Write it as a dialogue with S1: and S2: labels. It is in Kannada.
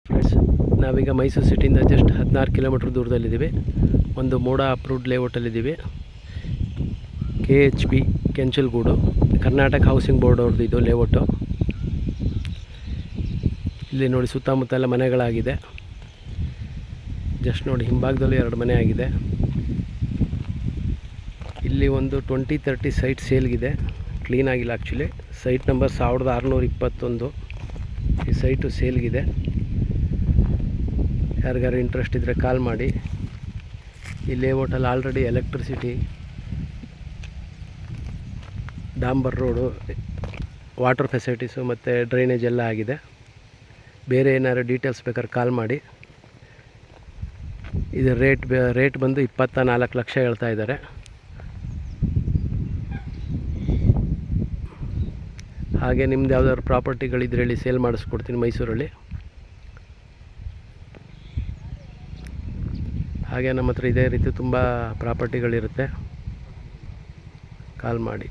S1: ಫ್ರೆಂಡ್ಸ್, ನಾವೀಗ ಮೈಸೂರು ಸಿಟಿಯಿಂದ ಜಸ್ಟ್ 16 ಕಿಲೋಮೀಟ್ರ್ ದೂರದಲ್ಲಿದ್ದೀವಿ. ಒಂದು ಮೋಡ ಅಪ್ರೂವ್ಡ್ ಲೇಔಟಲ್ಲಿದ್ದೀವಿ. KHB Kenchalagudu, Karnataka housing board ಅವ್ರದ್ದು ಇದು ಲೇಔಟು. ಇಲ್ಲಿ ನೋಡಿ ಸುತ್ತಮುತ್ತ ಎಲ್ಲ ಮನೆಗಳಾಗಿದೆ. ಜಸ್ಟ್ ನೋಡಿ ಹಿಂಭಾಗದಲ್ಲೂ 2 ಮನೆ ಆಗಿದೆ. ಇಲ್ಲಿ ಒಂದು 20-30 ಸೈಟ್ ಸೇಲ್ಗಿದೆ. ಕ್ಲೀನ್ ಆಗಿಲ್ಲ ಆ್ಯಕ್ಚುಲಿ. Site number 1621. ಈ ಸೈಟು ಸೇಲ್ಗಿದೆ. ಯಾರಿಗಾರು ಇಂಟ್ರೆಸ್ಟ್ ಇದ್ದರೆ ಕಾಲ್ ಮಾಡಿ. ಈ ಲೇಔಟಲ್ಲಿ ಆಲ್ರೆಡಿ ಎಲೆಕ್ಟ್ರಿಸಿಟಿ, ಡಾಂಬರ್ ರೋಡು, ವಾಟರ್ ಫೆಸಿಲಿಟೀಸು ಮತ್ತು ಡ್ರೈನೇಜ್ ಎಲ್ಲ ಆಗಿದೆ. ಬೇರೆ ಏನಾದ್ರು ಡೀಟೇಲ್ಸ್ ಬೇಕಾದ್ರೆ ಕಾಲ್ ಮಾಡಿ. ಇದು ರೇಟ್ ಬಂದು 24 ಲಕ್ಷ ಹೇಳ್ತಾ ಇದ್ದಾರೆ. ಹಾಗೆ ನಿಮ್ದು ಯಾವ್ದಾದ್ರು ಪ್ರಾಪರ್ಟಿಗಳಿದ್ರೆ ಹೇಳಿ, ಸೇಲ್ ಮಾಡಿಸ್ಕೊಡ್ತೀನಿ ಮೈಸೂರಲ್ಲಿ. ಹಾಗೆ ನಮ್ಮ ಹತ್ರ ಇದೇ ರೀತಿ ತುಂಬ ಪ್ರಾಪರ್ಟಿಗಳಿರುತ್ತೆ. ಕಾಲ್ ಮಾಡಿ.